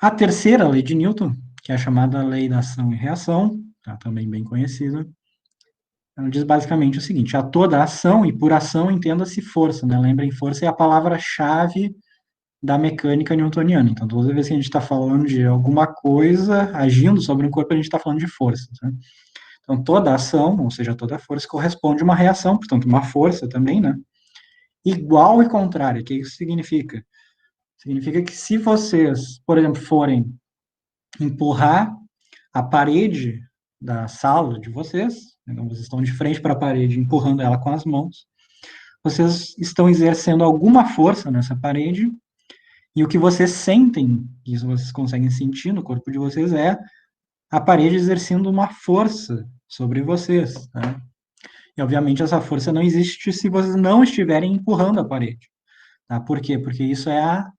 A terceira lei de Newton, que é a chamada lei da ação e reação, tá, também bem conhecida, ela diz basicamente o seguinte: a toda ação, e por ação entenda-se força, né? Lembrem, força é a palavra-chave da mecânica newtoniana. Então, toda vez que a gente está falando de alguma coisa agindo sobre um corpo, a gente está falando de força. Tá? Então, toda ação, ou seja, toda força, corresponde a uma reação, portanto, uma força também, né? Igual e contrária. O que isso significa? Significa que se vocês, por exemplo, forem empurrar a parede da sala de vocês, então vocês estão de frente para a parede empurrando ela com as mãos, vocês estão exercendo alguma força nessa parede, e o que vocês sentem, isso vocês conseguem sentir no corpo de vocês, é a parede exercendo uma força sobre vocês. Tá? E, obviamente, essa força não existe se vocês não estiverem empurrando a parede. Tá? Por quê? Porque isso é a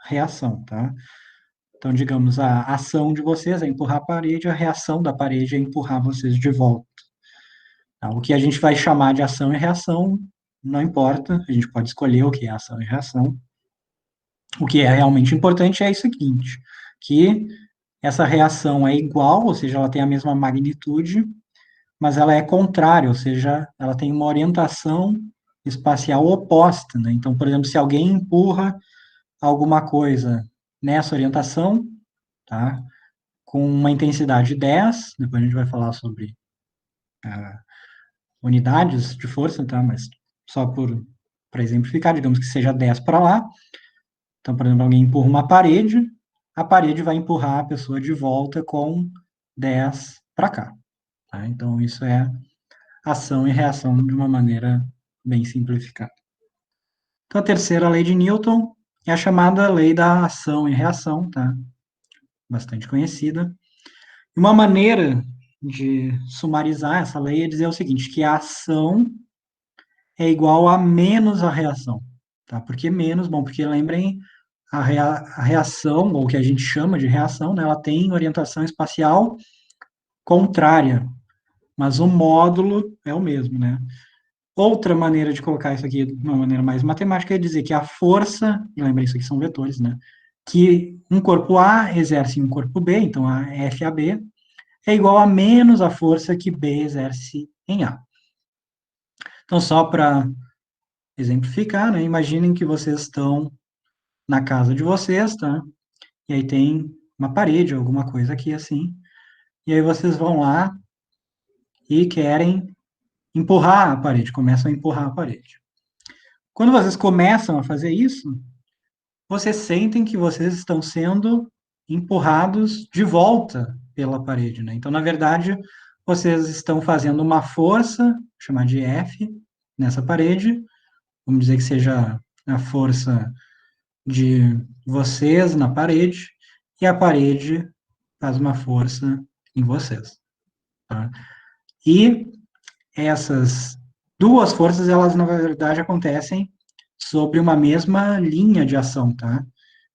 reação. Tá? Então, digamos, a ação de vocês é empurrar a parede, a reação da parede é empurrar vocês de volta. Tá? O que a gente vai chamar de ação e reação não importa, a gente pode escolher o que é ação e reação. O que é realmente importante é o seguinte, que essa reação é igual, ou seja, ela tem a mesma magnitude, mas ela é contrária, ou seja, ela tem uma orientação espacial oposta. Né? Então, por exemplo, se alguém empurra alguma coisa nessa orientação, tá? Com uma intensidade 10, depois a gente vai falar sobre unidades de força, tá? Mas só para exemplificar, digamos que seja 10 para lá. Então, por exemplo, alguém empurra uma parede, a parede vai empurrar a pessoa de volta com 10 para cá. Tá? Então, isso é ação e reação de uma maneira bem simplificada. Então, a terceira lei de Newton é a chamada lei da ação e reação, tá? Bastante conhecida. Uma maneira de sumarizar essa lei é dizer o seguinte, que a ação é igual a menos a reação. Tá? Por que menos? Bom, porque lembrem, a reação, ou o que a gente chama de reação, né, ela tem orientação espacial contrária, mas o módulo é o mesmo, né? Outra maneira de colocar isso aqui de uma maneira mais matemática é dizer que a força, lembrem isso aqui são vetores, né? Que um corpo A exerce em um corpo B, então a FAB, é igual a menos a força que B exerce em A. Então, só para exemplificar, né? Imaginem que vocês estão na casa de vocês, tá? E aí tem uma parede, alguma coisa aqui assim. E aí vocês vão lá e querem empurrar a parede, começam a empurrar a parede. Quando vocês começam a fazer isso, vocês sentem que vocês estão sendo empurrados de volta pela parede, né? Então, na verdade, vocês estão fazendo uma força, chamar de F, nessa parede. Vamos dizer que seja a força de vocês na parede, e a parede faz uma força em vocês. Tá? E essas duas forças, elas na verdade acontecem sobre uma mesma linha de ação, tá?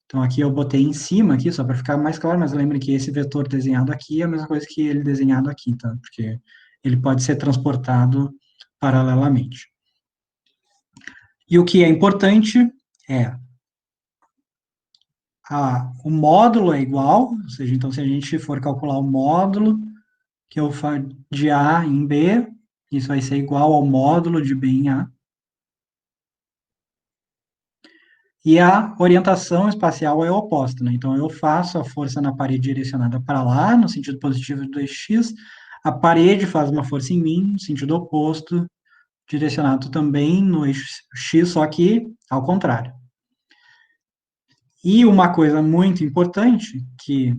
Então aqui eu botei em cima aqui, só para ficar mais claro, mas lembre que esse vetor desenhado aqui é a mesma coisa que ele desenhado aqui, tá? Porque ele pode ser transportado paralelamente. E o que é importante é o módulo é igual, ou seja, então se a gente for calcular o módulo que eu faço de A em B, isso vai ser igual ao módulo de B em A. E a orientação espacial é oposta, né? Então eu faço a força na parede direcionada para lá, no sentido positivo do x, a parede faz uma força em mim, no sentido oposto, direcionado também no eixo x, só que ao contrário. E uma coisa muito importante que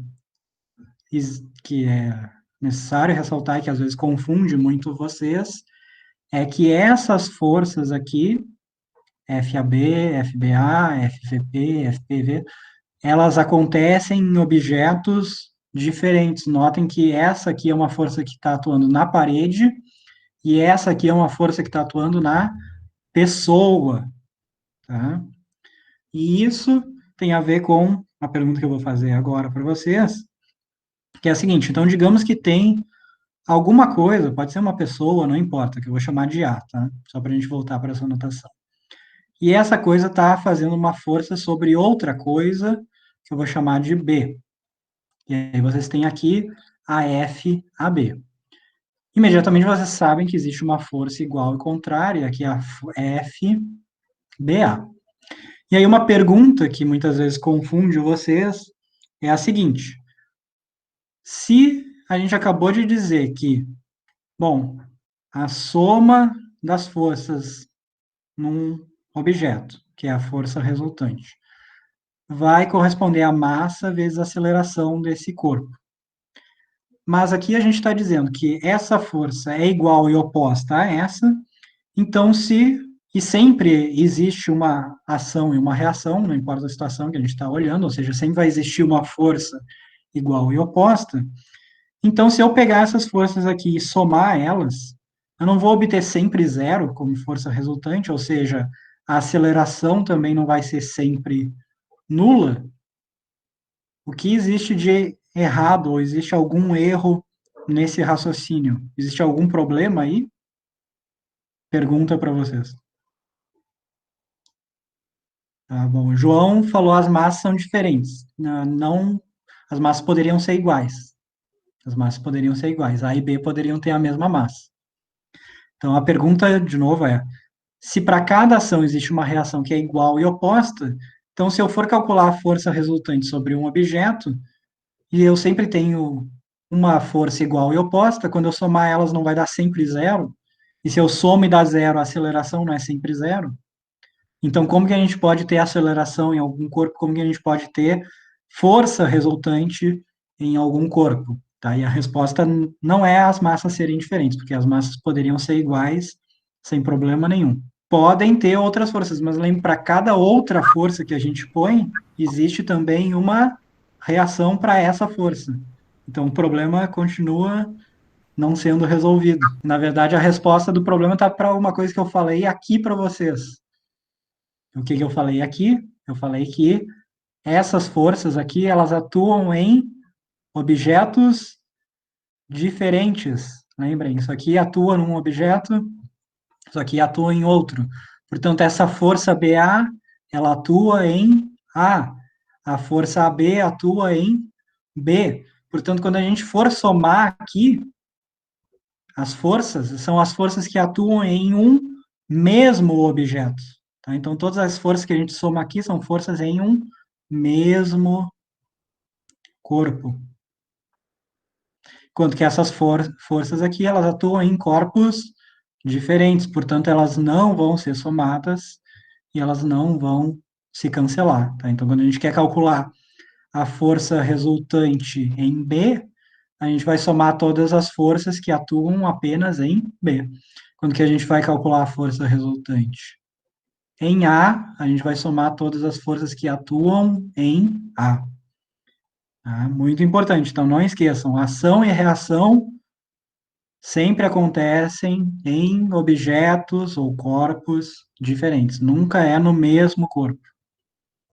é necessário ressaltar e que às vezes confunde muito vocês, é que essas forças aqui, FAB, FBA, FVP, FPV, elas acontecem em objetos diferentes. Notem que essa aqui é uma força que está atuando na parede e essa aqui é uma força que está atuando na pessoa. Tá? E isso tem a ver com a pergunta que eu vou fazer agora para vocês, que é a seguinte: então, digamos que tem alguma coisa, pode ser uma pessoa, não importa, que eu vou chamar de A, tá? Só para a gente voltar para essa anotação. E essa coisa está fazendo uma força sobre outra coisa que eu vou chamar de B. E aí vocês têm aqui a F, a B. Imediatamente vocês sabem que existe uma força igual e contrária, que é a F, BA. E aí uma pergunta que muitas vezes confunde vocês é a seguinte: se a gente acabou de dizer que, bom, a soma das forças num objeto, que é a força resultante, vai corresponder à massa vezes a aceleração desse corpo. Mas aqui a gente está dizendo que essa força é igual e oposta a essa, então se e sempre existe uma ação e uma reação, não importa a situação que a gente está olhando, ou seja, sempre vai existir uma força igual e oposta. Então, se eu pegar essas forças aqui e somar elas, eu não vou obter sempre zero como força resultante, ou seja, a aceleração também não vai ser sempre nula. O que existe de errado, ou existe algum erro nesse raciocínio? Existe algum problema aí? Pergunta para vocês. Tá bom. O João falou as massas são diferentes. Não, as massas poderiam ser iguais. As massas poderiam ser iguais. A e B poderiam ter a mesma massa. Então a pergunta, de novo, é: se para cada ação existe uma reação que é igual e oposta, então se eu for calcular a força resultante sobre um objeto, e eu sempre tenho uma força igual e oposta, quando eu somar elas não vai dar sempre zero, e se eu somo e dá zero, a aceleração não é sempre zero. Então, como que a gente pode ter aceleração em algum corpo? Como que a gente pode ter força resultante em algum corpo? Tá? E a resposta não é as massas serem diferentes, porque as massas poderiam ser iguais sem problema nenhum. Podem ter outras forças, mas lembre, para cada outra força que a gente põe, existe também uma reação para essa força. Então, o problema continua não sendo resolvido. Na verdade, a resposta do problema está para uma coisa que eu falei aqui para vocês. O que eu falei aqui? Eu falei que essas forças aqui, elas atuam em objetos diferentes. Lembrem, isso aqui atua num objeto, isso aqui atua em outro. Portanto, essa força BA, ela atua em A. A força AB atua em B. Portanto, quando a gente for somar aqui, as forças são as forças que atuam em um mesmo objeto. Tá? Então, todas as forças que a gente soma aqui são forças em um mesmo corpo. Enquanto que essas forças aqui, elas atuam em corpos diferentes, portanto, elas não vão ser somadas e elas não vão se cancelar. Tá? Então, quando a gente quer calcular a força resultante em B, a gente vai somar todas as forças que atuam apenas em B. Quando que a gente vai calcular a força resultante em A, gente vai somar todas as forças que atuam em A. Tá? Muito importante. Então, não esqueçam, ação e reação sempre acontecem em objetos ou corpos diferentes. Nunca é no mesmo corpo.